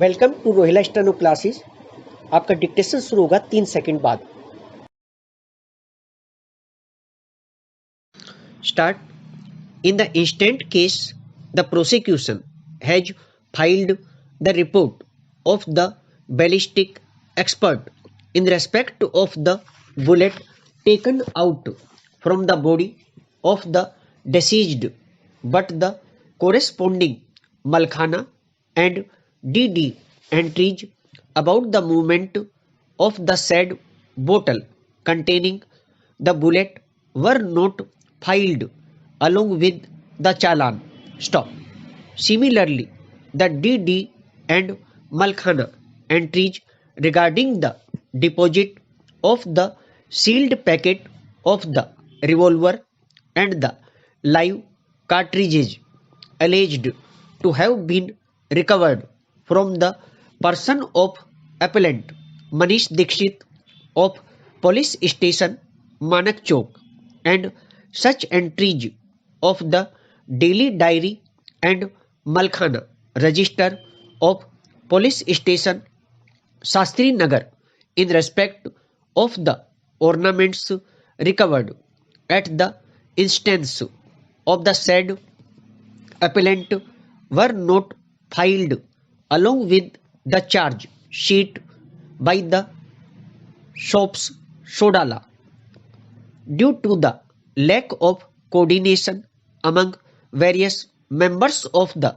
Welcome to Rohila steno classes. आपका dictation शुरू होगा 3 सेकंड बाद। Start. In the instant case, the prosecution has filed the report of the ballistic expert in respect of the bullet taken out from the body of the deceased, but the corresponding Malkhana and DD entries about the movement of the said bottle containing the bullet were not filed along with the challan. Stop. Similarly, the DD and Malkhana entries regarding the deposit of the sealed packet of the revolver and the live cartridges alleged to have been recovered from the person of appellant Manish Dixit of police station Manak Chowk, and such entries of the daily diary and Malkhana register of police station Shastri Nagar in respect of the ornaments recovered at the instance of the said appellant were not filed along with the charge sheet by the shops Sodala due to the lack of coordination among various members of the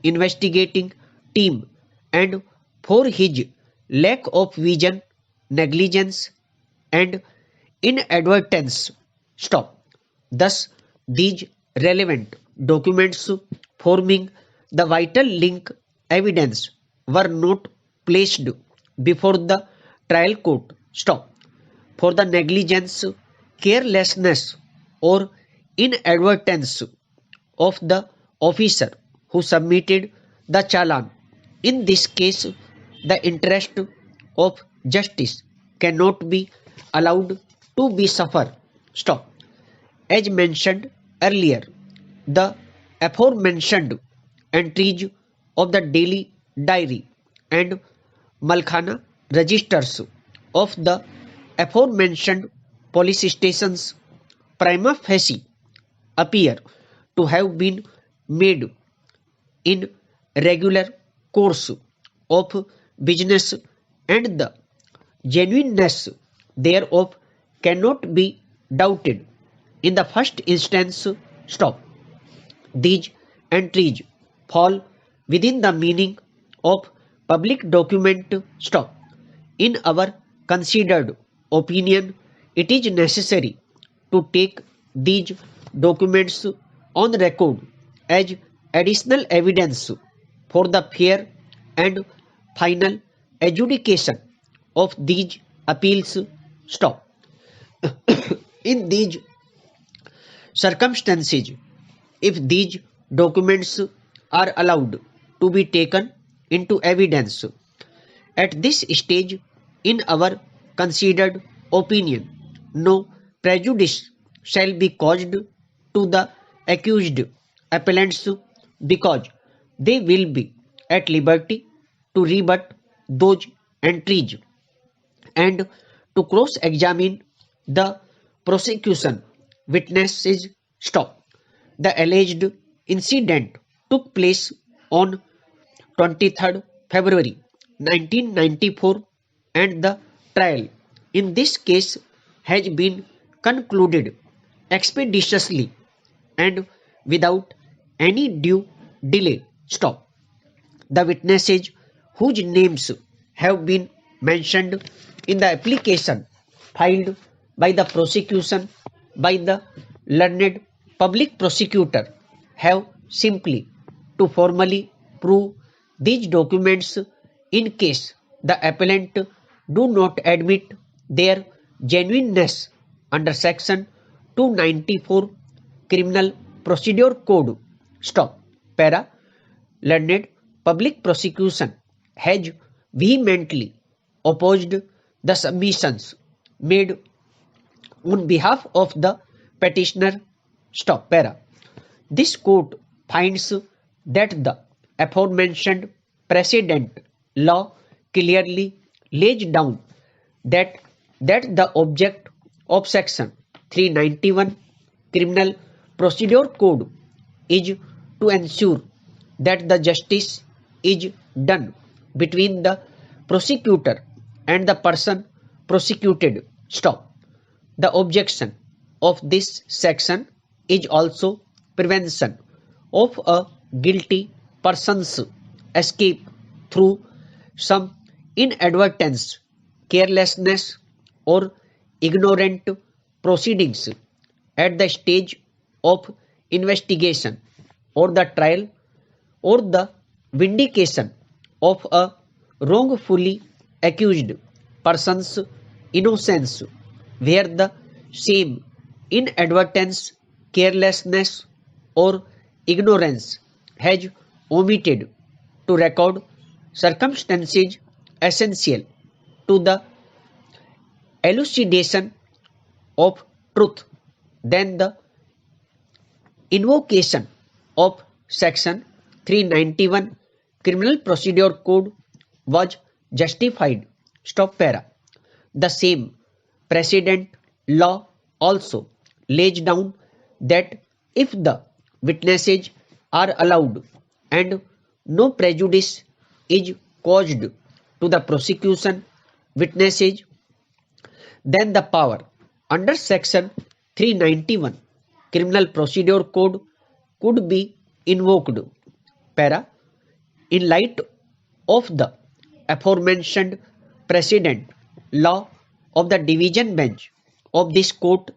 investigating team and for his lack of vision, negligence, and inadvertence. Stop. Thus, these relevant documents forming the vital link evidence were not placed before the trial court. Stop. For the negligence, carelessness, or inadvertence of the officer who submitted the challan. In this case, the interest of justice cannot be allowed to be suffer. Stop. As mentioned earlier, the aforementioned entries of the daily diary and Malkhana registers of the aforementioned police stations prima facie appear to have been made in regular course of business, and the genuineness thereof cannot be doubted. In the first instance, stop. These entries fall within the meaning of public document. Stop. In our considered opinion, it is necessary to take these documents on record as additional evidence for the fair and final adjudication of these appeals. Stop. In these circumstances, if these documents are allowed to be taken into evidence at this stage, in our considered opinion, no prejudice shall be caused to the accused appellants because they will be at liberty to rebut those entries and to cross-examine the prosecution witnesses. Stop. The alleged incident took place on 23rd February 1994 and the trial in this case has been concluded expeditiously and without any due delay. Stop. The witnesses whose names have been mentioned in the application filed by the prosecution by the learned public prosecutor have simply to formally prove these documents in case the appellant do not admit their genuineness under section 294 criminal procedure code. Stop. Para. Learned public prosecution has vehemently opposed the submissions made on behalf of the petitioner. Stop. Para. This court finds that the aforementioned precedent law clearly lays down that the object of section 391 Criminal Procedure Code is to ensure that the justice is done between the prosecutor and the person prosecuted. Stop. The objection of this section is also prevention of a guilty person's escape through some inadvertence, carelessness, or ignorant proceedings at the stage of investigation or the trial or the vindication of a wrongfully accused person's innocence, where the same inadvertence, carelessness, or ignorance has omitted to record circumstances essential to the elucidation of truth, then the invocation of section 391 Criminal Procedure Code was justified. Stop para. The same precedent law also lays down that if the witnesses are allowed and no prejudice is caused to the prosecution witnesses, then the power under section 391 Criminal Procedure Code could be invoked. Para. In light of the aforementioned precedent law of the division bench of this court,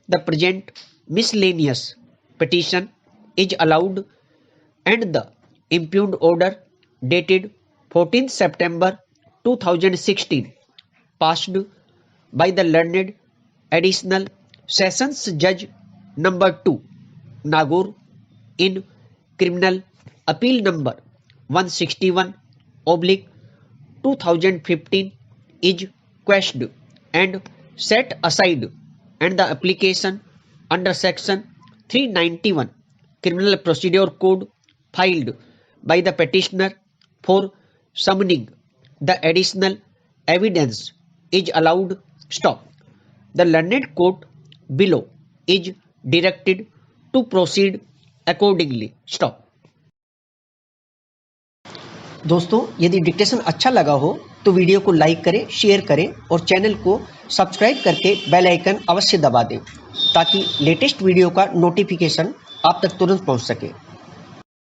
the present miscellaneous petition is allowed and the impugned order dated 14 September 2016 passed by the learned additional sessions judge number 2 Nagore in criminal appeal number 161 oblique 2015 is quashed and set aside, and the application under section 391 Criminal Procedure Code filed by the petitioner for summoning the additional evidence is allowed. Stop. The learned court below is directed to proceed accordingly. Stop. दोस्तों, यदि dictation अच्छा लगा हो तो video को like करें, share करें और चैनल को सब्सक्राइब करके बेल आइकन अवश्य दबा दें ताकि लेटेस्ट वीडियो का नोटिफिकेशन आप तक तुरंत पहुंच सके।